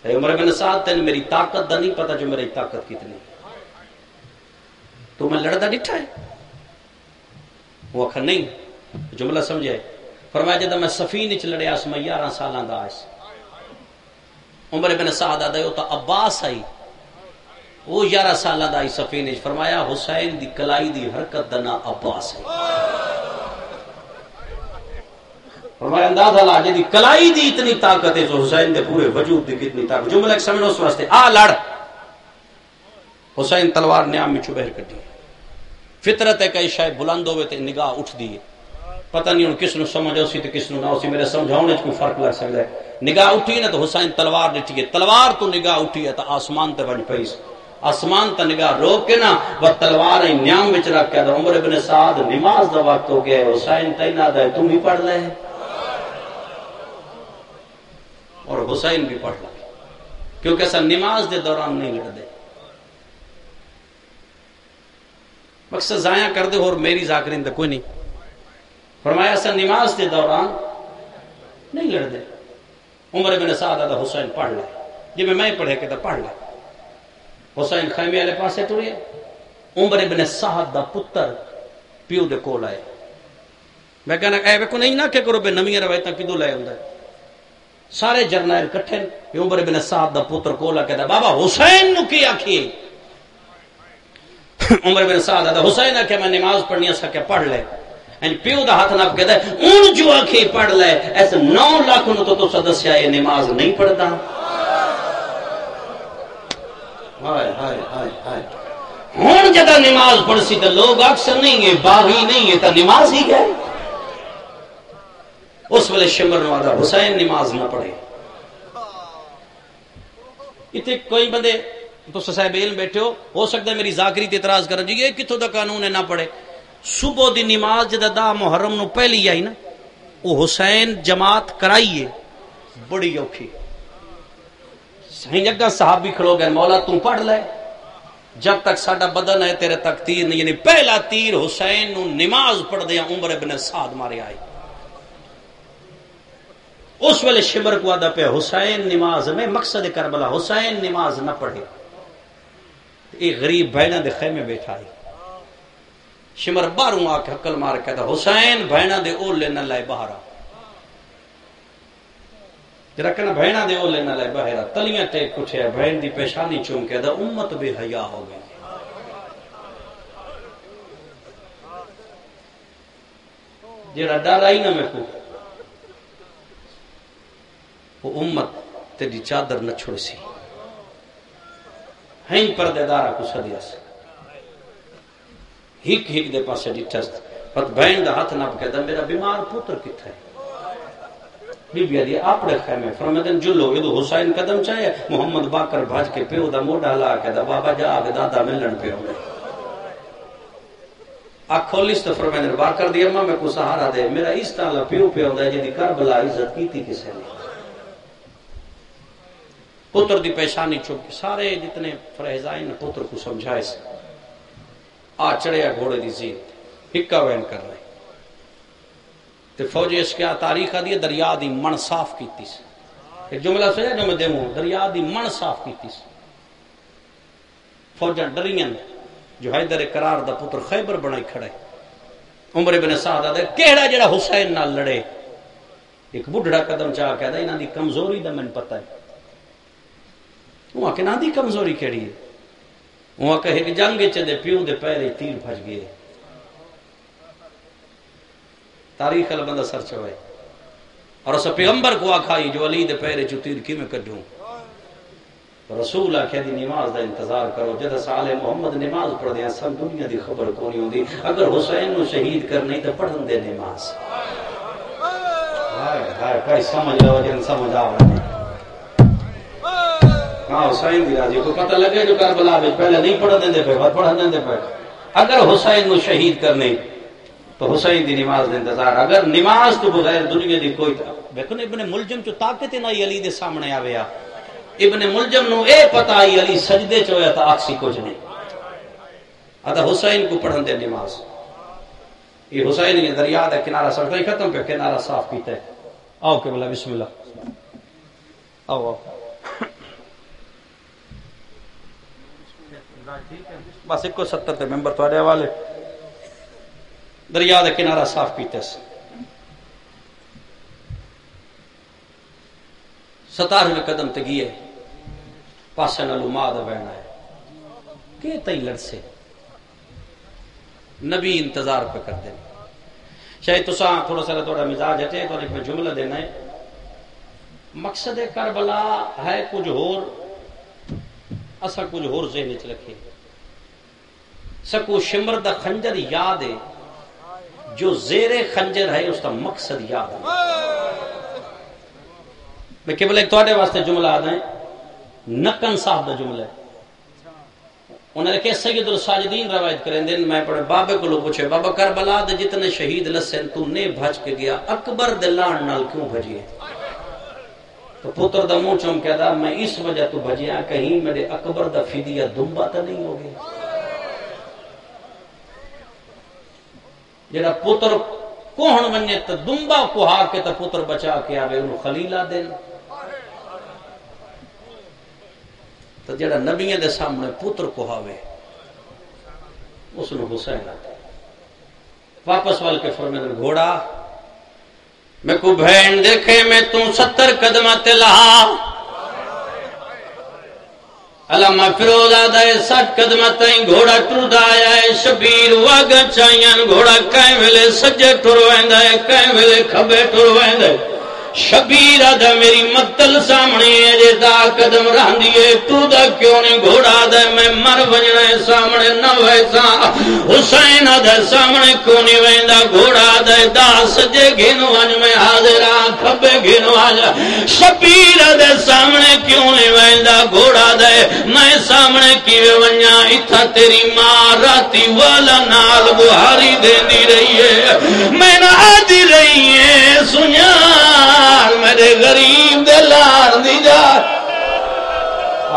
عمر بن سعد تین میری طاقت دا نہیں پتا جو میری طاقت کتنی، تو میں لڑتا ڈٹھا ہے؟ وہ آخر نہیں، جملہ سمجھے۔ فرمایا جدا میں سفین چ لڑیا اس میں 11 سالاں دا آئس۔ عمر بن سعد آدھا تو عباس آئی، وہ 11 سالاں دا آئی سفین چ۔ فرمایا حسین دی کلائی دی حرکت دا نا عباس ہے۔ فرمایا اندازہ لا جی کلائی دی اتنی طاقت ہے تو حسین دے پورے وجود دی کتنی طاقت۔ جملہ ایک سمجھو اس واسطے آ لڑ۔ حسین تلوار نیام میں چبہر کٹی، فطرت ہے کئی شاید بلند ہوئے تے نگاہ اٹھ دی، پتہ نہیں ہوں کس نو سمجھ اسی تے کس نو نہ اسی، میرے سمجھاؤنے کوئی فرق لگ سکتا ہے۔ نگاہ اٹھی نا تو حسین تلوار ڈٹھی ہے، تلوار تو نگاہ اٹھی ہے تو آسمان تے بن پیس، آسمان تا نگاہ روک کے نا وہ تلوار ہی نیام وچ رکھ کے عمر بن سعد نماز دا وقت ہو گیا، حسین تینا دا تم ہی پڑھ لے، اور حسین بھی پڑھ لے، کیونکہ ایسا نماز دے دوران نہیں لڑ دے، مقصد ضائع کر دے اور میری ذاکرین دے کوئی نہیں۔ فرمایا ایسا نماز دے دوران نہیں لڑ دے۔ عمر بن سعد آدھا حسین پڑھ لے، جی میں پڑھے کہ تو پڑھ لے۔ حسین خیمے والے پاسے ٹرے، عمر بن سعد دا پتر پیو دے کول آئے، میں کہنا اے کو نہیں نہ کہ کرو بے نویاں روایتاں کدو لے ہوندا ہے، سارے جرنیل کٹھے، عمر بن سعد دا پتر کول آ کے بابا حسین نو کی آکھیے؟ عمر بن سعد دا حسین آکھے میں نماز پڑھنی اسا کہ پڑھ لے، پیو دا ہاتھ نپ کہتا ہے اون جو آکھے پڑھ لے، ایسے 9 لاکھ نو تو سدسیا یہ نماز نہیں پڑھتا۔ ہون جدا نماز پڑھ سی تو لوگ اکثر نہیں ہے، باغی نہیں ہے تو نماز ہی گئے۔ اس ویلے شمر نو آدھا حسین نماز نہ پڑھے۔ اتنے کوئی بندے تو صاحب علم بیٹھے ہو سکتا ہے میری ذاکری تے اعتراض کرن جی یہ کتوں دا قانون ہے نہ پڑھے۔ صبح دی نماز جدا دا محرم نو پہلی آئی نا، وہ حسین جماعت کرائیے بڑی اوکھی، صحیح جگہ صحابی کھڑو گئے مولا تم پڑھ لے جب تک ساڈا بدن ہے تیرے تک تیر نہیں، یعنی پہلا تیر حسین نو نماز پڑھ دیا عمر بن سعد مارے آئی۔ اس ویلے شمر کو آدھا پہ حسین نماز میں مقصد کربلا حسین نماز نہ پڑھے، ایک غریب بہنا دے خیمے بیٹھا ہے، شمر باہروں آ کے حقل مار کہتا حسین بہنا دے اول لینا لائے باہر آ، جرا کہنا بہنا دے اول لینا لائے باہر آ، تلیاں ٹیک کچھے بہن دی پیشانی چوم کہتا امت بے حیا ہو گئی۔ جرا ڈر آئی نا میں کو وہ امت تیری چادر نہ چھوڑ سی، ہیں پردے دارا کو سدیا سے ہک دے پاسے ڈٹھس، پت بہن دا ہاتھ نپ کہتا میرا بیمار پتر کتھا ہے؟ بی بی آدھی اپنے خیمے فرمدن جلو ادو حسین قدم چاہے محمد باکر بھاج کے پیو دا موڈا لا کہتا بابا جا آگے دادا ملن پہ ہوئے آکھ کھولیس تو فرمدن باکر دی اممہ میں کو سہارا دے میرا اس طرح پیو پہ ہوتا ہے جدی کربلا عزت کی تھی کسے نے، پتر دی پیشانی چوکی سارے جتنے فرحزائن پتر کو سمجھائے سے آ چڑھیا گھوڑے دی زید ہکا وین کر رہے تے فوجی اس کیا تاریخ دی دریا دی من صاف کیتی سے، ایک جملہ سویا جو میں دیموں دریا دی من صاف کیتی سے، فوجاں ڈرین جو حیدر قرار دا پتر خیبر بنائی کھڑے، عمر بن سعد دے کیڑا جڑا حسین نال لڑے، ایک بڑھڑا قدم چاہ کہدا انہاں دی کمزوری دا من پتہ ہے، وہاں کہ نہ دی کمزوری کیڑی ہے، وہاں کہ ایک جنگ چ دے پیو دے پیرے تیر بھج گئے، تاریخ ال بندہ سر چوئے اور اس پیغمبر کو آکھائی جو علی دے پیرے چ تیر کی میں کڈھوں، رسول آکھے دی نماز دا انتظار کرو، جد سال محمد نماز پڑھ دیا سب دنیا دی خبر کونی ہوندی، اگر حسین نو شہید کرنی تو پڑھن دے نماز۔ ہائے کئی سمجھ لو جن سمجھ آوے ہاں حسین دی راضی کو پتہ لگے جو کربلا میں پہلے نہیں پڑھ دیں دے پہ پڑھ دیں دے پہ، اگر حسین نو شہید کرنے تو حسین دی نماز دے انتظار. اگر نماز تو بغیر دنیا دی کوئی دیکھو ابن ملجم چو طاقت نہ علی دے سامنے آویا. ابن ملجم نو اے پتہ آئی علی سجدے چ ہویا تا آکسی کچھ نہیں. ادا حسین کو پڑھن دے نماز. یہ حسین یہ دریا دا کنارہ سڑتا ہی ختم پہ کنارہ صاف کیتا ہے. آؤ کہ بلا بسم اللہ. آؤ آؤ بس 170 تے ممبر تھوڑے حوالے. دریا دا کنارہ صاف کیتا ہے. 17ویں قدم تے گئے پاسے نالو ماں دا بہنا ہے کہ تئی لڑسے نبی انتظار پہ کر دیں. شاید تساں تھوڑا سا تھوڑا مزاج ہٹے تو ایک جملہ دینا ہے. مقصد کربلا ہے کچھ اور اسا کچھ اور ذہن وچ رکھے. سکو شمر دا خنجر یاد ہے جو زیر خنجر ہے اس کا مقصد یاد ہے. میں کیول ایک تھوڑے واسطے جملہ آدھا ہے. نکن صاحب دا جملہ ہے. انہوں نے کہ سید الساجدین روایت کریں دن میں پڑھے بابے کو لوگ پوچھے بابا کربلا دے جتنے شہید لسن تو نے بھج کے گیا اکبر دلان نال کیوں بھجیے؟ تو پتر دا منہ چوم کہتا میں اس وجہ تو بھجیا کہیں میرے اکبر دا فدیہ دمبا تا نہیں ہو گیا. جڑا پتر کوہن ونجے تا دمبا کو ہا کے تا پتر بچا کے آوے انہوں خلیلہ دین. تو جڑا نبیوں دے سامنے پتر کو ہاوے اس نے حسین آتا. واپس وال کے فرمائے گھوڑا میں کو بہن دیکھے میں تو 70 قدمہ تے لہا علامہ فیروز آدھا ہے 60 قدمہ تائیں گھوڑا ٹردا آیا ہے. شبیر واگا چاہیاں گھوڑا کہیں ویلے سجے ٹر ویندا ہے کہیں ویلے کھبے ٹر ویندا ہے. شبیر آدھا میری مقتل سامنے ہے جے دا قدم رہندی ہے تو دا کیوں نہیں گھوڑا آدھا میں مر وجنا ہے سامنے نہ ویسا. حسین آدھا سامنے کیوں نہیں ویندا گھوڑا آدھا دا سجے گھنو آج میں حاضر آن کھبے گھنو آج. شبیر آدھا سامنے کیوں نہیں ویندا گھوڑا آدھا میں سامنے کیوے ونجا اتھا تیری ماں راتی والا نال بہاری دین دی رہی ہے میں نہ آدھی رہی ہے سنیا میرے غریب دے لار دی جا.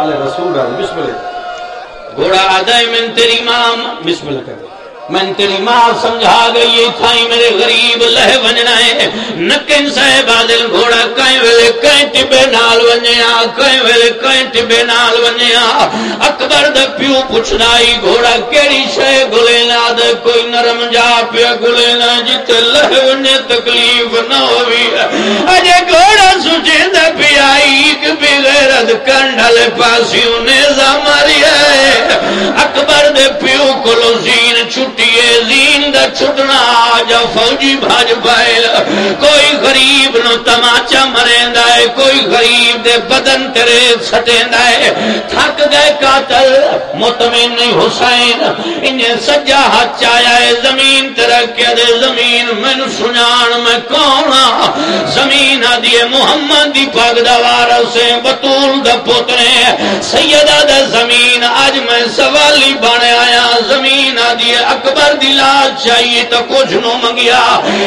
آلے رسول اللہ بسم اللہ. گھوڑا آدھائی میں تیری ماں بسم اللہ کر میں تیری ماں سمجھا گئی تھائی میرے غریب لہ ونجنا ہے. نکن صاحب آدھل گھوڑا کہیں ویلے کہیں ٹبے نال ونجیا کہیں ویلے کہیں ٹبے نال ونجیا. اکبر دا پیو پوچھنائی گھوڑا کیڑی شے گلینا دے کوئی نرم جا پیا گلینا جتے لہ ونجے تکلیف نہ ہوئی. اجے گھوڑا سوچے دا پیائی کہ بغیرت کنڈھل پاسیوں نے زماری ہے. اکبر دے پیو کلو زین چھٹی زین دا چھٹنا آجا فوجی بھاج پائے. کوئی غریب نو تماچا مریندا ہے کوئی غریب دے بدن تیرے سٹیندا ہے. تھک گئے قاتل مطمئن نہیں حسین انہیں سجا ہاتھ چایا ہے زمین ترکیا دے زمین میں سنان میں کونا زمین آدھیے محمد دی پاک دا وارث بطول دا پوترے سیدہ دا زمین آج میں سوالی بانے آیا. زمین آدھیے اکبر دی لاش چاہیے تو کچھ نو منگیا.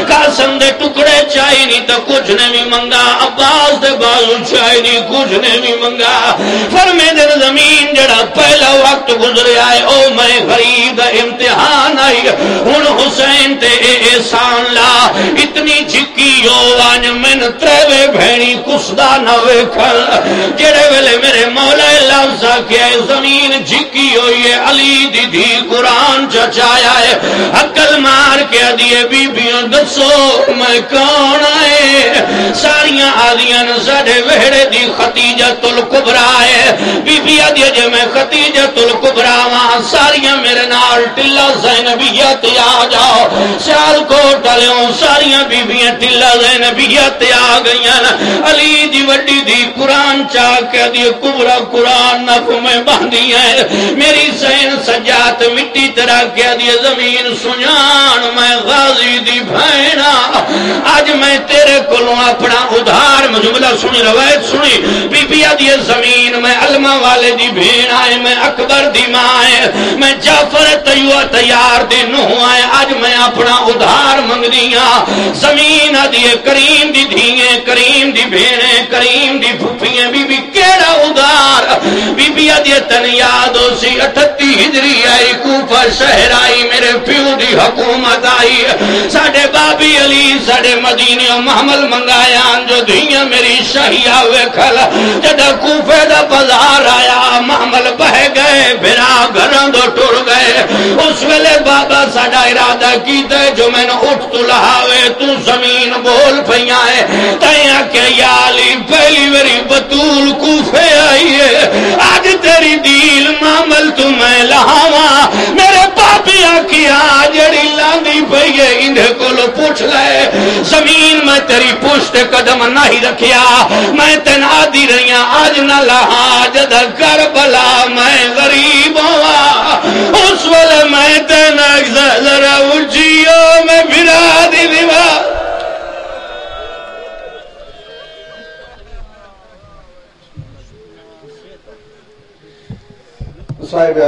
قاسم دے ٹکڑے چاہیے نہیں تو کچھ نے بھی منگا. عباس دے بازو چاہیے نہیں کچھ نے بھی منگا. فرمے دے زمین جڑا پہلا وقت گزرے آئے او میں غریب دا امتحان آئی ہن حسین تے احسان لا. اتنی جھکی یو وان من تریوے بھینی کسدا نہ ویکھل جڑے ویلے میرے مولا لفظا کیا زمین جھکی ہوئی ہے علی دی دی قرآن چچایا ہے. عقل مار کے دیے بی بیاں دسو میں کون آئے. ساریاں آدیاں ساڑھے وہڑے دی خدیجۃ الکبریٰ ہے. بی بیاں دیے جے میں خدیجۃ الکبریٰ وہاں ساریاں میرے نال ٹلہ زینبیت آ جاؤ. سیال کوٹ لیوں ساریاں بی بیاں ٹلہ زینبیت آ گئیاں. علی دی وڈی دی قرآن چاہ کے دیے کبرا قرآن نف میں باندھی ہے میری سین سجات مٹی ترا کیا دی زمین سنان میں غازی دی بھینا آج میں تیرے کلوں اپنا ادھار جملہ سنی روایت سنی بی بی دی زمین میں علمہ والے دی بھین آئے میں اکبر دی ماں آئے میں جعفر تیار دی نوح آئے آج میں اپنا ادھار منگ دیا زمین دی کریم دی دھیئیں کریم دی بھینے کریم دی پھوپھییں بی بی کیڑا ادھار بی بی دی تن یاد ہو سی 38 ہجری آئی کوفہ شہر آئی میرے پیو دی حکومت آئی ساڑھے بابی علی ساڑھے مدینی محمل منگایا جو دھیئیں میری شہیہ ہوئے کھل جدہ کوفے دا بازار آیا محمل بہ گئے بھرا گھران دو ٹور گئے اس ویلے بابا ساڑھا ارادہ کیتا ہے جو میں نے اٹھ تو لہاوے تو زمین بول پھیاں ہے تیاں کہ یا علی پہلی وری بطول کوفے آئی ہے آج تیری دیل محمل تمہیں لہاواں میرے پاپیاں کیا جڑی لاندی پہیے انہیں کو لو پوچھ لے زمین میں تیری پشت قدم نہیں رکھیا میں تنادی رہیاں آج نہ لہا جدہ کربلا میں غریب ہوا اس والے میں تنک ذرا اجیو میں بھرا دی دیوار صاحب